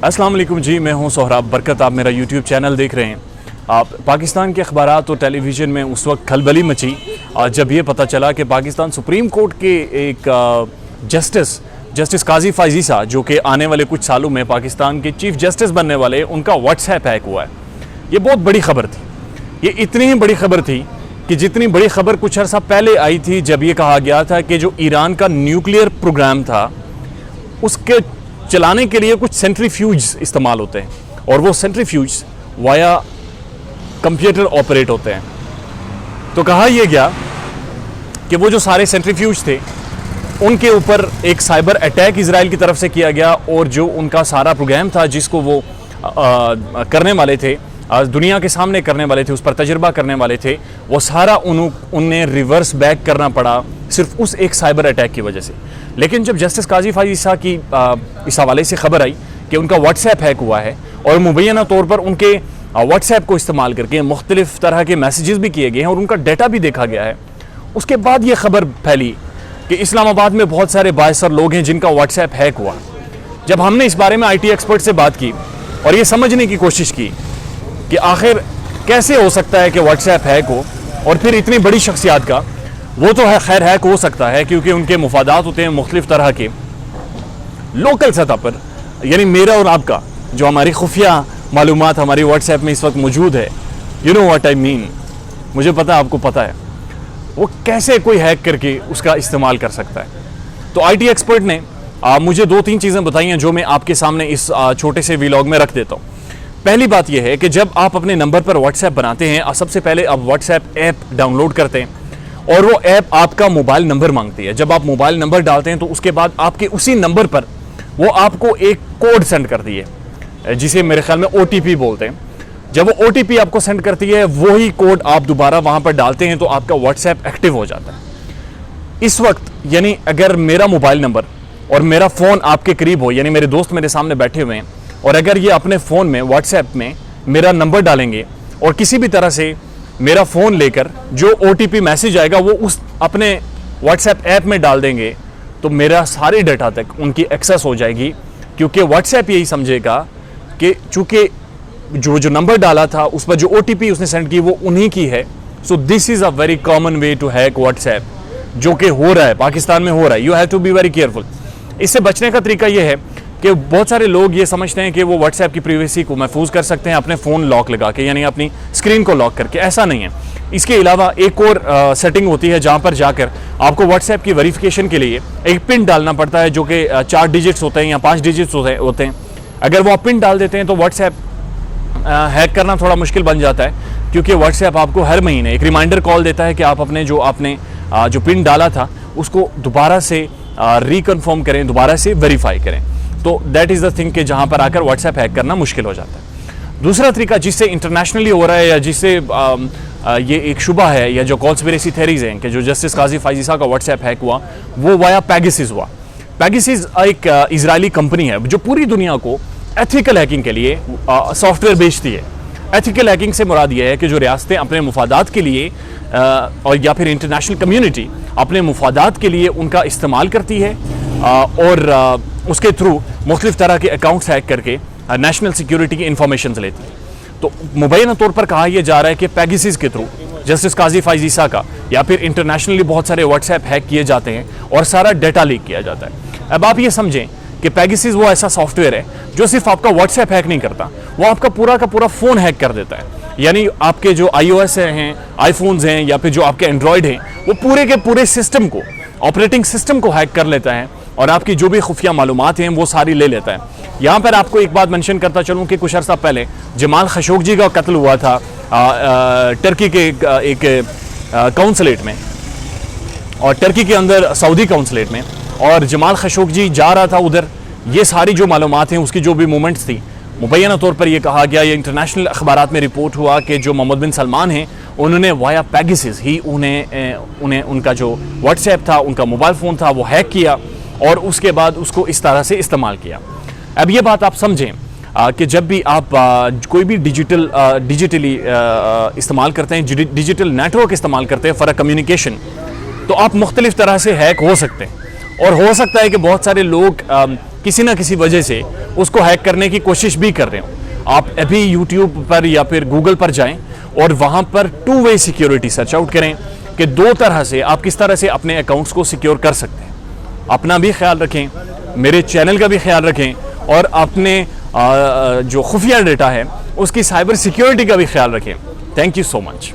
अस्सलाम वालेकुम जी, मैं हूं सोहराब बरकत। आप मेरा यूट्यूब चैनल देख रहे हैं। आप पाकिस्तान के अखबारात और टेलीविज़न में उस वक्त खलबली मची जब ये पता चला कि पाकिस्तान सुप्रीम कोर्ट के एक जस्टिस काजी फाइज़ ईसा, जो कि आने वाले कुछ सालों में पाकिस्तान के चीफ जस्टिस बनने वाले, उनका व्हाट्सएप हैक हुआ है। ये बहुत बड़ी खबर थी। ये इतनी ही बड़ी खबर थी कि जितनी बड़ी खबर कुछ अर्सा पहले आई थी जब ये कहा गया था कि जो ईरान का न्यूक्लियर प्रोग्राम था उसके चलाने के लिए कुछ सेंट्रीफ्यूज इस्तेमाल होते हैं और वो सेंट्रीफ्यूज वाया कंप्यूटर ऑपरेट होते हैं। तो कहा यह गया कि वो जो सारे सेंट्रीफ्यूज थे उनके ऊपर एक साइबर अटैक इजराइल की तरफ से किया गया और जो उनका सारा प्रोग्राम था जिसको वो करने वाले थे, दुनिया के सामने करने वाले थे, उस पर तजर्बा करने वाले थे, वो सारा उन्हें रिवर्स बैक करना पड़ा सिर्फ उस एक साइबर अटैक की वजह से। लेकिन जब जस्टिस काजी फाइज़ ईसा की इस हवाले से खबर आई कि उनका व्हाट्सएप हैक हुआ है और मुबैना तौर पर उनके व्हाट्सएप को इस्तेमाल करके मुख्तलिफ तरह के मैसेजेस भी किए गए हैं और उनका डाटा भी देखा गया है, उसके बाद ये खबर फैली कि इस्लामाबाद में बहुत सारे बाइसर लोग हैं जिनका व्हाट्सएप हैक हुआ। जब हमने इस बारे में IT एक्सपर्ट से बात की और ये समझने की कोशिश की कि आखिर कैसे हो सकता है कि व्हाट्सएप हैक हो और फिर इतनी बड़ी शख्सियत का, वो तो है खैर हैक हो सकता है क्योंकि उनके मुफादात होते हैं मुख्तलिफ तरह के लोकल सतह पर, यानी मेरा और आपका जो हमारी खुफिया मालूमात हमारी व्हाट्सएप में इस वक्त मौजूद है, you know what I mean, मुझे पता है, आपको पता है, वो कैसे कोई हैक करके उसका इस्तेमाल कर सकता है। तो IT एक्सपर्ट ने मुझे 2-3 चीज़ें बताई हैं जो मैं आपके सामने इस छोटे से व्लॉग में रख देता हूँ। पहली बात यह है कि जब आप अपने नंबर पर व्हाट्सएप बनाते हैं, सबसे पहले आप व्हाट्सएप ऐप डाउनलोड करते हैं और वो ऐप आपका मोबाइल नंबर मांगती है। जब आप मोबाइल नंबर डालते हैं तो उसके बाद आपके उसी नंबर पर वो आपको एक कोड सेंड करती है जिसे मेरे ख्याल में OTP बोलते हैं। जब वो OTP आपको सेंड करती है, वही कोड आप दोबारा वहाँ पर डालते हैं तो आपका व्हाट्सएप एक्टिव हो जाता है। इस वक्त यानी अगर मेरा मोबाइल नंबर और मेरा फ़ोन आपके करीब हो, यानी मेरे दोस्त मेरे सामने बैठे हुए हैं और अगर ये अपने फ़ोन में व्हाट्सएप में मेरा नंबर डालेंगे और किसी भी तरह से मेरा फ़ोन लेकर जो OTP मैसेज आएगा वो उस अपने व्हाट्सएप ऐप में डाल देंगे तो मेरा सारे डाटा तक उनकी एक्सेस हो जाएगी, क्योंकि व्हाट्सएप यही समझेगा कि चूँकि जो नंबर डाला था उस पर जो OTP उसने सेंड की वो उन्हीं की है। So this is a very common way to hack WhatsApp, जो कि हो रहा है, पाकिस्तान में हो रहा है। You have to be very careful. इससे बचने का तरीका ये है कि बहुत सारे लोग ये समझते हैं कि वो व्हाट्सएप की प्राइवेसी को महफूज कर सकते हैं अपने फ़ोन लॉक लगा के, यानी अपनी स्क्रीन को लॉक करके। ऐसा नहीं है। इसके अलावा एक और सेटिंग होती है जहाँ पर जाकर आपको व्हाट्सएप की वेरिफिकेशन के लिए एक पिन डालना पड़ता है जो कि 4 डिजिट्स होते हैं या 5 डिजिट्स होते हैं। अगर वो आप पिन डाल देते हैं तो व्हाट्सएप हैक करना थोड़ा मुश्किल बन जाता है, क्योंकि व्हाट्सएप आपको हर महीने एक रिमाइंडर कॉल देता है कि आप अपने जो पिन डाला था उसको दोबारा से रिकन्फर्म करें, दोबारा से वेरीफाई करें। तो दैट इज़ द थिंग कि जहाँ पर आकर व्हाट्सएप हैक करना मुश्किल हो जाता है। दूसरा तरीका जिससे इंटरनेशनली हो रहा है या जिससे ये एक शुबा है या जो कॉन्स्पिरेसी थेरीज हैं कि जो जस्टिस काजी फाइज़ ईसा का व्हाट्सएप हैक हुआ वो वाया पेगासस हुआ। पेगासस एक इजरायली कंपनी है जो पूरी दुनिया को एथिकल हैकिंग के लिए सॉफ्टवेयर बेचती है। एथिकल हैकिंग से मुराद ये है कि जो रियासतें अपने मुफादात के लिए और या फिर इंटरनेशनल कम्युनिटी अपने मुफादात के लिए उनका इस्तेमाल करती है और उसके थ्रू मुख्तलिफ तरह के अकाउंट्स हैक करके नेशनल सिक्योरिटी की इंफॉर्मेशन लेती है। तो मुबैना तौर पर कहा यह जा रहा है कि पेगासस के थ्रू जस्टिस काजी फाइज़ ईसा का या फिर इंटरनेशनली बहुत सारे व्हाट्सएप हैक किए जाते हैं और सारा डाटा लीक किया जाता है। अब आप ये समझें कि पेगासस वो ऐसा सॉफ्टवेयर है जो सिर्फ आपका व्हाट्सएप हैक नहीं करता, वो आपका पूरा का पूरा फ़ोन हैक कर देता है। यानी आपके जो iOS हैं, आईफोन्स हैं या फिर जो आपके एंड्रॉयड हैं, वो पूरे के पूरे सिस्टम को, ऑपरेटिंग सिस्टम को हैक कर लेता है और आपकी जो भी खुफिया मालूमात हैं वो सारी ले लेता है। यहाँ पर आपको एक बात मेंशन करता चलूँ कि कुछ अर्सा पहले जमाल खशोगी का कत्ल हुआ था टर्की के एक काउंसलेट में और टर्की के अंदर सऊदी काउंसलेट में, और जमाल खशोगी जा रहा था उधर। ये सारी जो मालूमात हैं उसकी जो भी मूवमेंट्स थी, मुबैना तौर पर यह कहा गया, ये इंटरनेशनल अखबारात में रिपोर्ट हुआ कि जो मोहम्मद बिन सलमान हैं उन्होंने वाया पेगासस ही उन्हें उनका जो व्हाट्सएप था, उनका मोबाइल फ़ोन था, वो हैक किया और उसके बाद उसको इस तरह से इस्तेमाल किया। अब ये बात आप समझें कि जब भी आप कोई भी डिजिटली इस्तेमाल करते हैं, डिजिटल नेटवर्क इस्तेमाल करते हैं फॉर कम्युनिकेशन, तो आप मुख्तलिफ तरह से हैक हो सकते हैं और हो सकता है कि बहुत सारे लोग किसी ना किसी वजह से उसको हैक करने की कोशिश भी कर रहे हो। आप अभी यूट्यूब पर या फिर गूगल पर जाएं और वहां पर 2 वे सिक्योरिटी सर्च आउट करें कि 2 तरह से आप किस तरह से अपने अकाउंट्स को सिक्योर कर सकते हैं। अपना भी ख्याल रखें, मेरे चैनल का भी ख्याल रखें और अपने जो खुफिया डेटा है उसकी साइबर सिक्योरिटी का भी ख्याल रखें। Thank you so much.